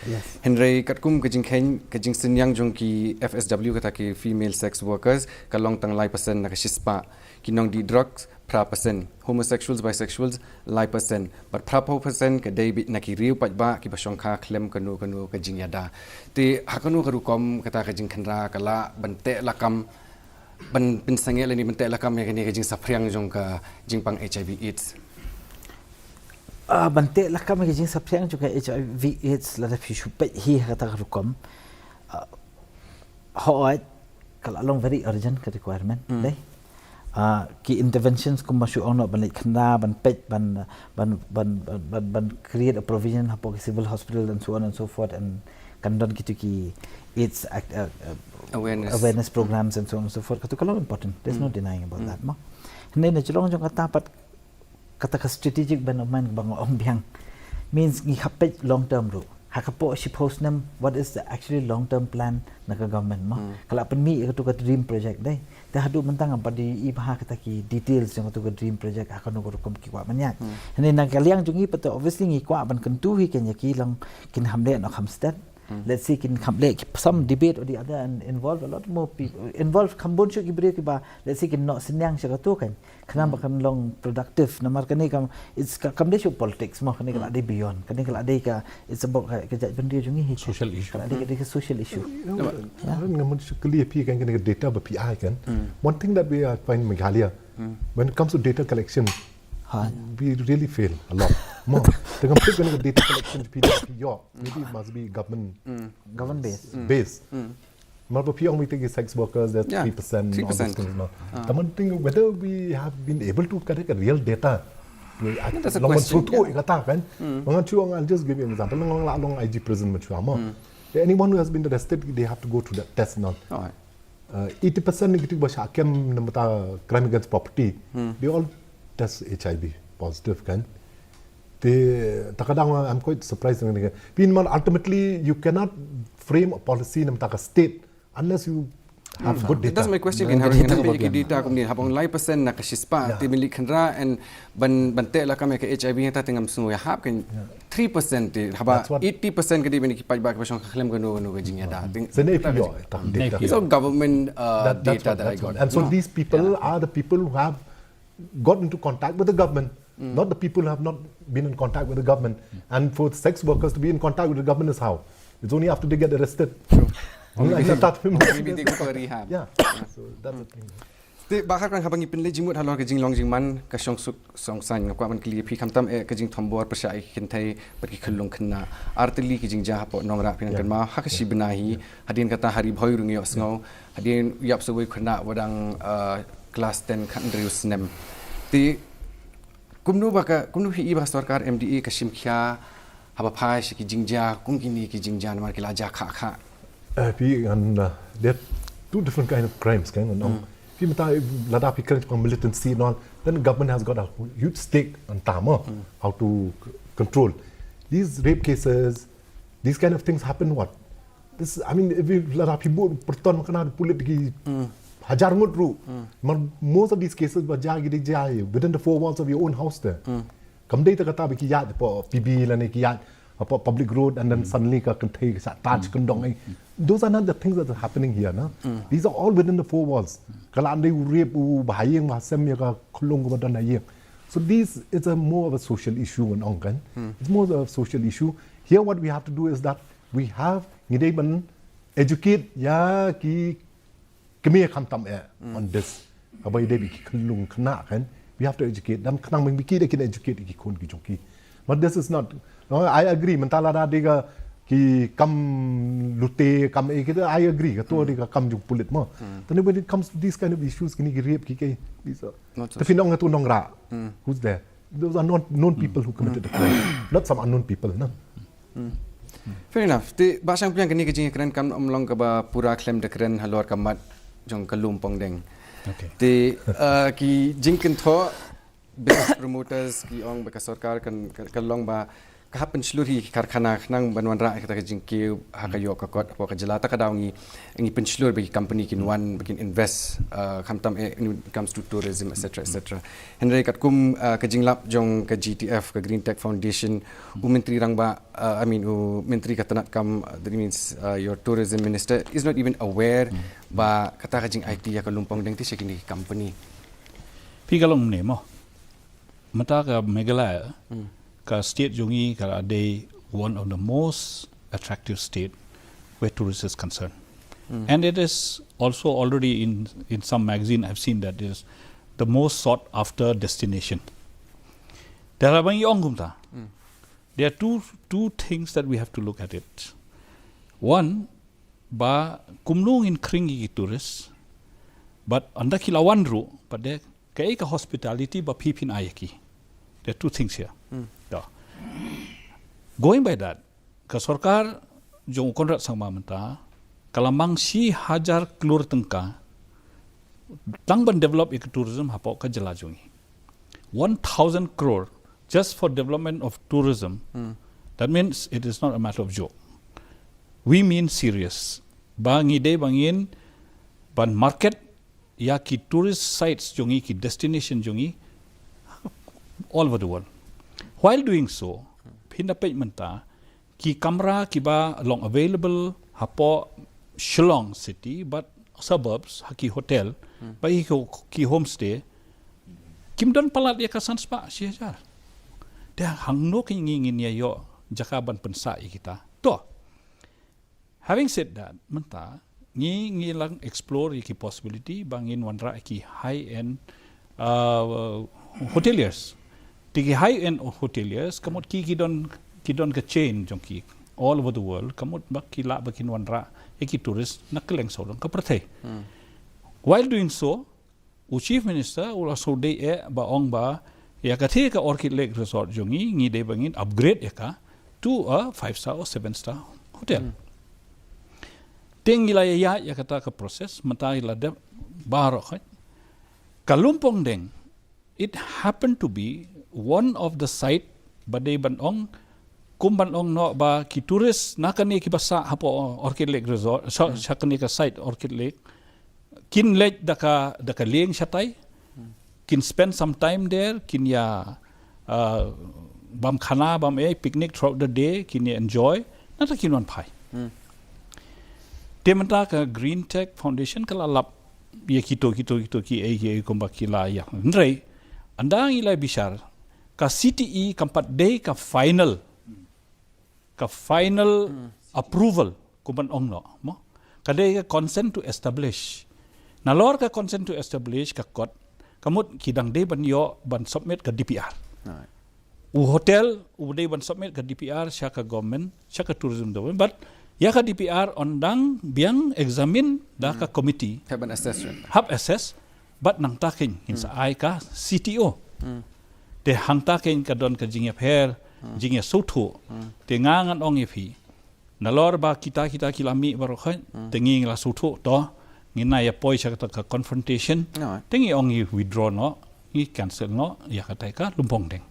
henry katkum ke jing khen ke jing sinyang jong ki FSW ka ta ki female sex workers long tang lai percent nak shispa kinong di drugs pra percent homosexuals bisexuals lai percent but pra percent ke dei nak riu pat ba ki basong kha klem kanu ke jing yada ti hakanu ka rukom kata ka jing khanra kala bante lakam ban pin sange le ni bante lakam ya ni ka jing saphriang jong ka jing pang HIV AIDS Bante lah kami kejing sabsiang juga HIV AIDS lah tapi supaya hi kata kerukom. Hoat kalau long very urgent ke requirement deh. Ki interventions kum masuk ono ban kena ban pet ban create a provision hapo civil hospital and so on and so forth and kandon gitu ki AIDS awareness programs and so on and so forth. Katu kalau important. There's no denying about that mah. Hindi na chulong jong katapat kata strategic ban bang ong biang means ngi hapet long term ru. Hakapo si post nam what is the actually long term plan na government mah. Kalau pen mi itu ka dream project deh. Dah hadu mentang apa di ibah kata ki details yang tu dream project akan nukur kom ki kwa manyak. Hindi na kaliang jungi pato obviously ngi kwa ban kentu hi kenya ki lang kin hamle no hamstead. Let's see kin hamle some debate or the other and involve a lot more people. Involve kambon syu ki bre ki ba let's see kin no senyang sya tu kan. Kenapa kan long productive namar kani kam it's kam de politics mah kani kala de beyond kani kala de ka it's about kerja benda jungi hi social issue kala de ka social issue. Ngamun clear pi kan kani data ba PI kan. One thing that we find in Meghalaya when it comes to data collection we really fail a lot. More. Dengan put kani data collection PDP maybe it must be government base. Malpo piang we take sex workers that's 3%. 3%. The one thing whether we have been able to collect real data. That's a question. I'll just give you an example. Long IG prison anyone who has been arrested, they have to go through that test now. 80% negative hakim namata crime against property. They all test HIV positive kan. I'm quite surprised. Ultimately, you cannot frame a policy namata state unless you have good data. That's my question again. Having data kemudian habang 9% nak kasispa timili khandra and bante la kami ke HIV yang tatengam semua hab kan 3% ti haba 80% ke di bani kipai ba ke pasang klaim kan no ke jingya da. It's all government data that I got. And so these people are the people who have got into contact with the government. Not the people who have not been in contact with the government. And for sex workers to be in contact with the government is how? It's only after they get arrested. Maybe they go for rehab. Yeah. So that's the thing. Ti bakar kan habang ipin le jimut halor ke jinglong jingman ka song san ngakwa man kli phi khamtam ke jing thombor pasha ai kinthai baki khulung khna artli ki jing ja po nongra pin kan ma ha ka sibnahi hadin kata hari bhoi rungi osngau hadin yap soi khna wadang class 10 khan rius Snem ti kumnu hi iba Sorkar MDA ka simkhya haba phai ki jingja kumkini ki jingja mar ki la ja kha and there are two different kind of crimes kan if you lada pikir from militancy and all then the government has got a huge stake on tama how to control these rape cases these kind of things happen what this I mean if you lada people perton kana pulit ki hajar ngutru most of these cases baja gidi jai within the four walls of your own house there kamdei ta kata biki yat po PB la ne ki yat public road and then suddenly ka kanthai sa taj kandong those are not the things that are happening here na these are all within the four walls kala andai rape u bahayeng ma sem ya ka khulung ko dan ayeng so this is a more of a social issue on kan it's more of a social issue here what we have to do is that we have ngidei ban educate ya ki kemi khamtam on this abai dei bi khulung khna kan we have to educate them khnang ming bi ki de kin educate ki khon ki jongki but this is not I agree mentala da diga ki kam lute kam kita I agree ka to diga kam jung pulit mo then when it comes to these kind of issues kini ki rape ki kai these are tapi nong tu nong ra who's there those are not known people who committed the crime not some unknown people no fair enough ti basang piang kini kejing keren kam omlong ka ba pura claim de keren halor kamat jong kalum pongdeng ti ki jingkin tho business promoters ki ong ba Sorkar kan kalong ba kahapan seluruh karkhana nang banwan ra kita jingki hakayo ka kot apa jelata ka dawngi ngi penseluruh bagi company kin one bikin invest khamtam when it comes to tourism etc henry katkum ka jinglap jong ka GTF ka Green Tech Foundation menteri rang ba I mean menteri katanat kam that means your tourism minister is not even aware ba kata ka jing IT ya ka lumpong deng ti sekini company pi kalong ne mo mata ka Meghalaya ka state jungi kala they one of the most attractive state where tourists is concerned and it is also already in some magazine I've seen that is the most sought after destination There are two things that we have to look at it. One, ba kumnung in kringi tourists, but anda kilawan ru, but there ka hospitality ba pipin ayaki. There are two things here. Yeah. Going by that, ka Sorkar jong konrat sang mamenta, kalamang si hajar klur tengka, tangban develop ecotourism hapo ka jelajungi. 1,000 crore just for development of tourism. That means it is not a matter of joke. We mean serious. Bangin ban market ya ki tourist sites jongi ki destination jongi all over the world. While doing so, pindapat menta ki kamera ki ba long available hapo Shillong city but suburbs haki hotel ba ki homestay kim don palat ya kasan spa siajar. Dia hangno ki ngingin ya yo jakaban pensa kita. To. Having said that, menta ngi lang explore ki possibility bangin wanra ki high end hoteliers. Tiki high end hoteliers kamot ki don ka chain jongki all over the world kamot bak kila bakin wanra ki tourist nakeleng solong ka perthai. While doing so, Chief Minister also day ba ong ba ya kathe ka Orchid Lake Resort jongi ngi de bangin upgrade ya ka to a 5-star or 7-star hotel. Tingila ya kata ka proses mentai ladap barok. Kalumpong deng, it happened to be one of the site badai banong kumbanong no ba ki tourist nakani ki basa hapo Orchid Lake Resort sakani ka site Orchid Lake kin lek daka leng satay kin spend some time there kin ya bam khana bam picnic throughout the day kin ya enjoy nata kin wan pai tementa ka Green Tech Foundation kala lap ya kito ki komba kila ya ndrei andang ilai bisar ka CTE kampat day ka final approval kuban ongno mo kadai ka consent to establish nalor ka consent to establish ka kot kamut kidang day ban yo ban submit ka DPR u hotel u day ban submit ka DPR siya ka government siya ka tourism government but ya ka DPR ondang biang examine da ka committee have an assessment have assess but nang takin hinsa ay ka CTO te hang takin ka don ka jingya her jingya soto te ngangan ong ifi nalor ba kita kilami baro khan tengi la soto to ngina ya poi sa ka confrontation tengi ong i withdraw no i cancel no ya ka ka lumpong deng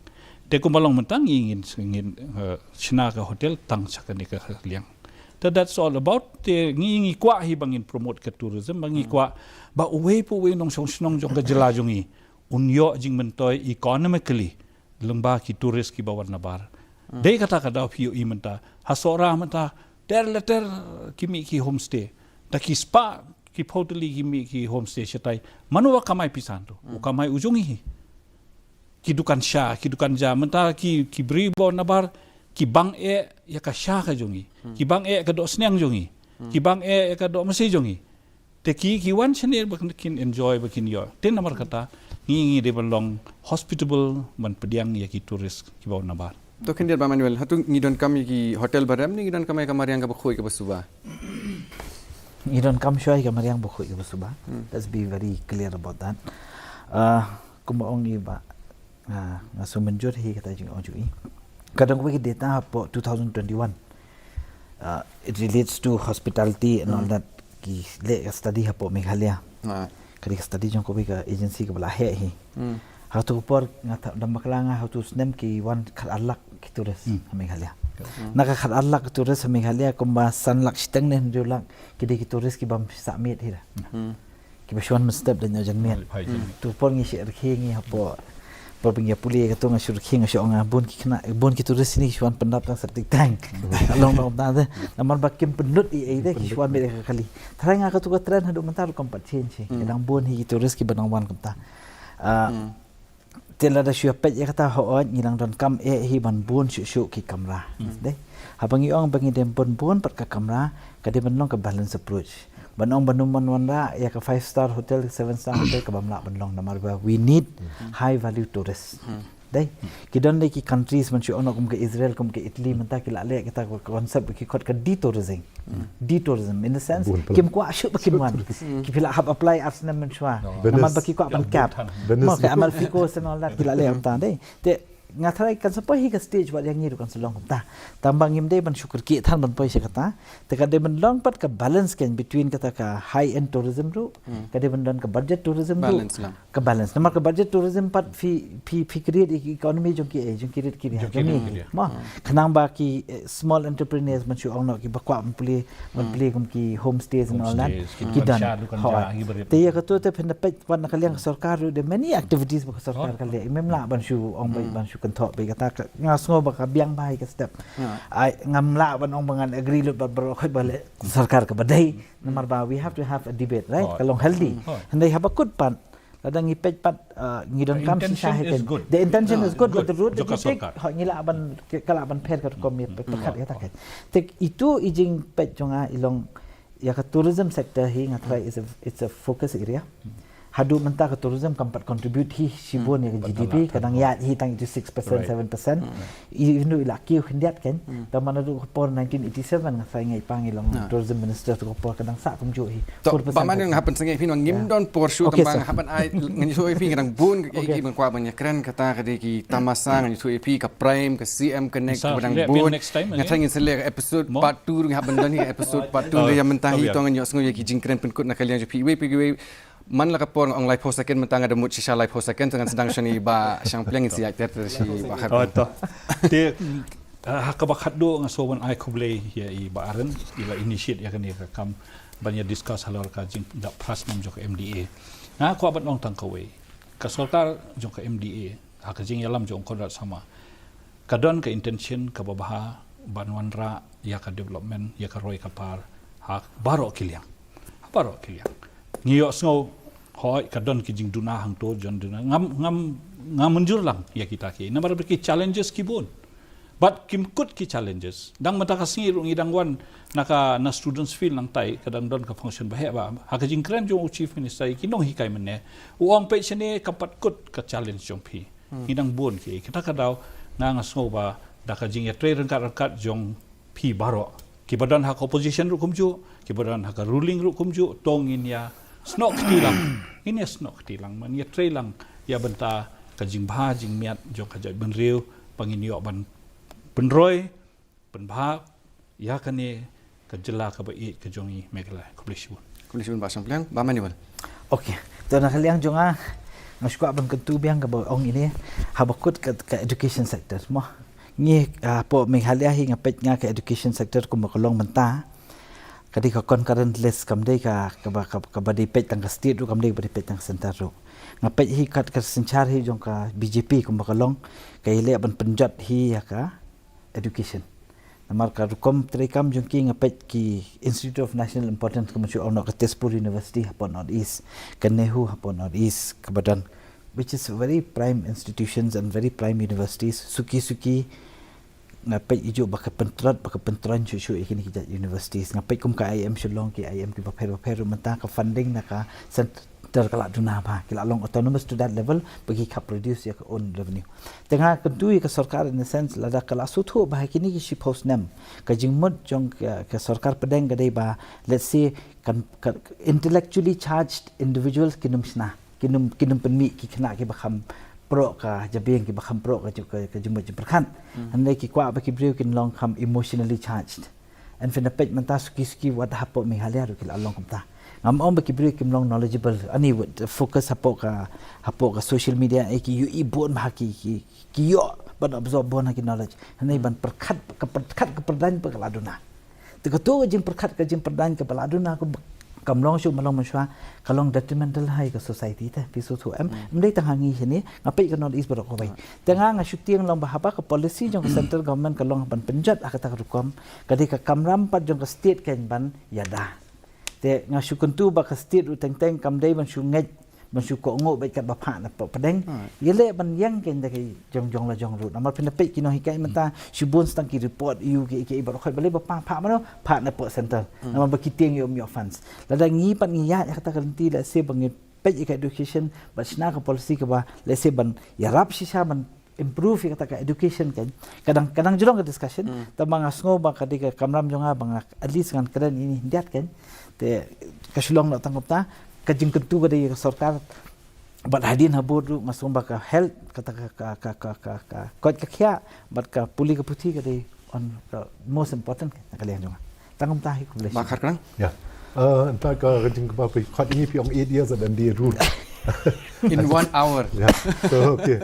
te kumalong mentang ingin sina ka hotel tang sa ka ni ka liang. That's all about te ngi kwa hi bangin promote ka tourism bangi kwa ba uwe po we nong song jong ka jela jongi unyo jing mentoy economically lengba ki tourist ki bawar nabar dei kata kada pio i menta hasora menta ter kimi ki homestay ta ki spa ki totally kimi ki homestay shatai manuwa kamai pisanto ukamai ujungi ki dukan ja menta ki bribo nabar ki bang ya ka sha ka jongi ki bang ka do Snem jongi ki bang ka do masi jongi te ki wan chane bakin enjoy bakin yo ten namar kata ngi de balong hospitable man pediang ya ki tourist ki baw nabar to kendir ba Manuel hatu ngidon kami ki hotel baram ni ngidon kami kamariang ka bakhoi ka basuba ngidon kam shoy ka mariang bakhoi ka basuba let's be very clear about that kumaong iba ngasumenjur hi kata jing ojui kadang we data for 2021 it relates to hospitality and all that ki le study hapo Meghalaya kadi study jong ko ka agency ka bala he how to por ngata damaklanga how to Snem ki one khalak ki tourist Meghalaya naka khalak tourist Meghalaya kumba sanlak sitang nen julak ki tourist ki bam samit hira ki baswan mustap dan janmiat tu por ngi share ngi hapo Perbingi puli kata ngasur king ngasur orang bon ki turis ni shuan pendap tang sertik tang long tang namar bakim pendut i ide ki shuan beda kali tharang ka tu ka tren hadu mentar kompat change kadang bon hi turis ki benang wan kamta tela da shua pet kata ho ngilang don kam hi ban bon shu ki kamera de habangi ong bangi dem bon pat ka kamera ka de benong ka balance approach banong banuman wanda ya ka 5-star hotel 7-star hotel ka bamla banong namar ba we need high value tourists dai kidon dai ki countries man ono kum ke Israel kum ke Italy menta ki la le kita concept ki khot ka detourism in the sense kim kwa shu ba kim wan ki pila have apply as Snem man shwa naman ba ki kwa ban cap mo ka amal fi ko sen all that ki la le am ta dai te ngathrai kan sa hi ka stage wa yang ni kan selong ta tambang im dai ban syukur ki than ban poi se kata te ka de ban long pat ka balance kan between kata ka high end tourism ru ka de ban don ka budget tourism ru ka balance nama ka budget tourism pat fi create economy jong ki ni ma khanang ba ki small entrepreneurs man chu ong no ki bakwa man pli kum ki homestays and all that ki dan te ya ka to te phen pe wan ka liang sarkar ru de many activities ba sarkar ka le mem la ban shu ong ban shu kan thok be kata nga sngo ba ka biang bai ka step ai ngam la ban ong bangan agree lut ba khoi ba le sarkar ka badai number ba we have to have a debate right kalong healthy and they have a good pan ladang ipet pat ngidon kam si shahe the intention is good but the route that you take ho ngila ban kala ban pher ka ko mi pakhat ka tak tek itu ijing pet jonga ilong ya ka tourism sector hi ngathrai it's a focus area hadu menta ka tourism kampat contribute hi shibon ya GDP kadang ya hi tang itu 6% 7% even though laki hindiat kan taman adu por 1987 ngai ngai pangilong tourism minister to por kadang sa kum jo hi 4% ba man happen sangai phin ngim don por shu kambang happen ai ngai so phi kadang bun ki ban kwa ban kren kata ka de ki tamasa ngai so phi ka prime ka CM connect kadang bun ngai thangin sele episode part 2 ngai happen don hi episode part 2 ya menta hi to ngai sngo ki jingkren pun kut na kalian jo phi we man la kapor ang live post second mentang ada mood sisa live post second dengan sedang shani ba syang pleng si akter si ba khat to te hakabakat do nga soban ai kublay ya I baaren ila initiate ya kani ka kam banyak discuss halor ka jing da pras nam jo ka MDA na ko abat ong tangkawe ka Sorkar jo ka MDA hak jing yalam jo kodrat sama kadon ka intention ka babaha banwanra ya ka development ya ka roi kapar hak baro kiliang ngiyok sngo hoi kadon ki jing duna hang to jon duna ngam munjur lang ya kita ki namar ki challenges ki bon but kim kut ki challenges dang mata kasing irung idang wan naka na students feel nang tai kadang don ka function bahe ba ha ka jing kren jo chief minister ki nong hikai mane uang pe chene kapat kut ka challenge jong phi idang bon ki kita ka daw na sngo ba da ka jing ya tre rangkat jong phi baro ki badan ha opposition ru kumju ki badan ha ka ruling ru kumju tongin ya snok tilang ini snok tilang man ya trailang ya benta ka jing bha jing miat jo ka jai ban riu pangin yo ban penroy penbha ya kane ka jela ka ba I ka jongi Meghalaya kublishun ba syang pleng ba manual okay to na kaliang jonga ngasku ban kentu biang ka ba ong ini habakut ka education sector mo ngi po Meghalaya hi ngapet nga ka education sector ko makolong menta kadi ka concurrent list kamdei ka badi pet tang ka state ru kamdei badi pet tang center ru ngapet hi kat ka senchar hi jong ka BJP ko makolong ka ile ban penjat hi ya ka education namar ka rukom trekam jong ki ngapet ki Institute of National Importance ko machu ono ka Tezpur University hapon North East ka Nehu hapon North East ka badan which is very prime institutions and very prime universities suki ngapai ijo baka pentran chu ikini ki universities ngapai kum ka IM Shillong ki IM ki bapher menta ka funding na ka center kala duna ba kila long autonomous to that level bagi ka produce ya ka own revenue tengah kedui ka Sorkar in the sense lada kala suthu ba kini ki post Snem ka jingmod jong ka Sorkar pedeng gadai ba let's say kan intellectually charged individuals kinum penmi ki kena ki bakam pro ka jabing ki bakam pro ka jumut perkan andai ki kwa ba ki brew kin long kam emotionally charged and fin page menta suki wat hapo Meghalaya ru kila long kumta ngam om ba ki brew kim long knowledgeable ani focus hapo ka social media ki ui bon ma ki yo ban absorb bon ki knowledge andai ban perkat ke perdan pe kaladuna tu jing perkat ka jing perdan ke kaladuna ku kamlong shu malong mashwa kalong detrimental hai ka society ta pisu thu mdei tang hangi hini ngapai ka North East barok bai tanga nga shutiang long bahaba ka policy jong central government kalong ban penjat akata rukom kadi ka kamram pat jong ka state ken ban yada te nga shukuntu ba ka state u teng kamdei ban shu ngej ban shu ko ngo bai ka ba pha na padeng yele ban yang ken da ki jong la jong ru namar pin pe ki no hikai menta shubon stang ki report you ki barok khai bale ba pha ma pha na po center namar ba ki tiang yo mi funds la da ngi pan ngi ya kata kanti la se bang pe education ba sna ka policy ka ba le se ban ya rap shisha ban improve kata ka education kan kadang-kadang jurong ke discussion tamang asngo bang kadika kamram jonga bang at least kan keren ini diat kan te kasulong nak tangkap ta kajing kentu ka di Sorkar bat hadin habur masung baka health kata ka kot ka kya bat ka puli ka puti ka di on most important kalian jonga tangkap ta ku boleh Bakar kan? Yeah. Entah kau kajing apa kau ini piong 8 years dan dia rule. In 1 hour. Yeah. So okay.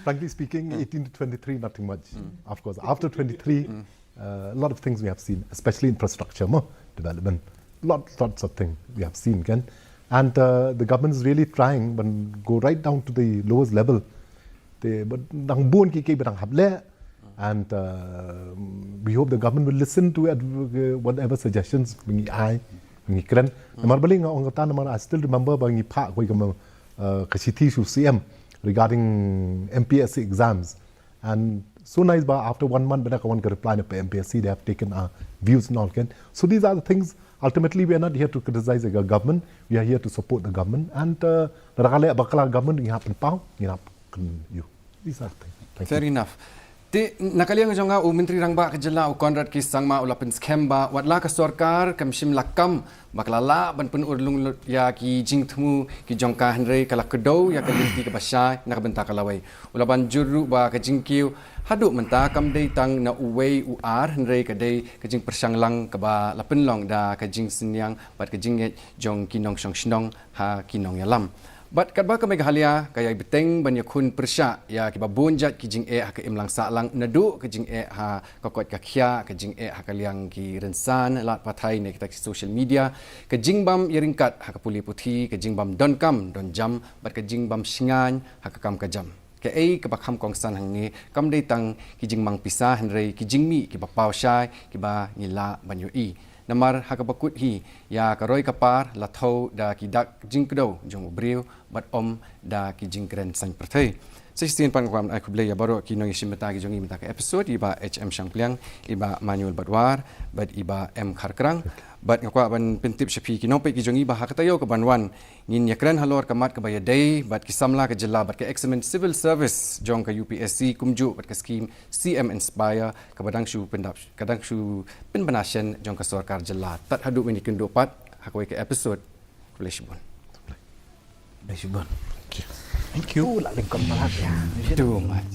Frankly speaking, 18 to 23, nothing much. Of course, after 23, a lot of things we have seen, especially infrastructure development. Lots of things we have seen, Ken. And the government is really trying, but go right down to the lowest level. But dang buon ki badang hable, and we hope the government will listen to whatever suggestions bingi ai bingi kren. Namar bali nga ong kata namar I still remember bangi pa koi kam kasiti su CM regarding MPSC exams, and so nice ba after 1 month bana kawan ka reply na pa MPSC they have taken our views and all ken. So these are the things. Ultimately, we are not here to criticize the government. We are here to support the government. And narakala bakala government ng happen pao, you. These are the things. Thank Fair enough. Ti nakaliang jonga u menteri rang ba kajala u Conrad ki sangma ulapin scam ba watla ka Sorkar kamshim lakam baklala ban pen urlung ya ki jingtmu ki jongka henry kala kedau ya kaliti ka basya nakabenta kalawai ulaban juru ba ka jingkiu haduk menta kam dei tang na uwei u ar henry ka dei ka jing persanglang ka ba lapin long da ka jing sinyang bat ka jing jong kinong song shnong ha kinong yalam. But kadba ka MEGHALAYA kaya beteng banyak kun persya ya kiba bonjat ki jing ha ka imlang salang nadu ka jing ha kokot ka khia ka jing ha kaliang ki rensan lat pathai ne kita social media ka jing bam yeringkat ha ka puli puthi ka jing bam don kam don jam bat ka jing bam singan ha ka kam ka jam ka ka bakham kong san hang ni kam dei tang ki jing mang pisah henrei ki jing mi ki ba pau shai ki ba ngila banyu i namar hakapakut hi ya karoi kapar lathau da ki dak jingkdo jong briu bat om da ki jingkren sang perthai 16 pan kwam ai kuble ya baro ki nong isimata ki jongi mata ka episode iba HM Shangpliang iba manual badwar bat iba M Kharkrang bat ngakwa ban pentip shapi ki nope ki jongi ba hakatayo ka banwan ngin yakran halor kamat ka bayadai bat ki samla ka jilla bat ka excellent civil service jong ka UPSC kumju bat ka scheme CM Inspire ka badang shu pendap kadang shu penbanasyan jong ka Sorkar jilla tat hadu ni kendo pat hakoi ka episode kuleshibon Lesibon Thank you. la lengkap malah ya too much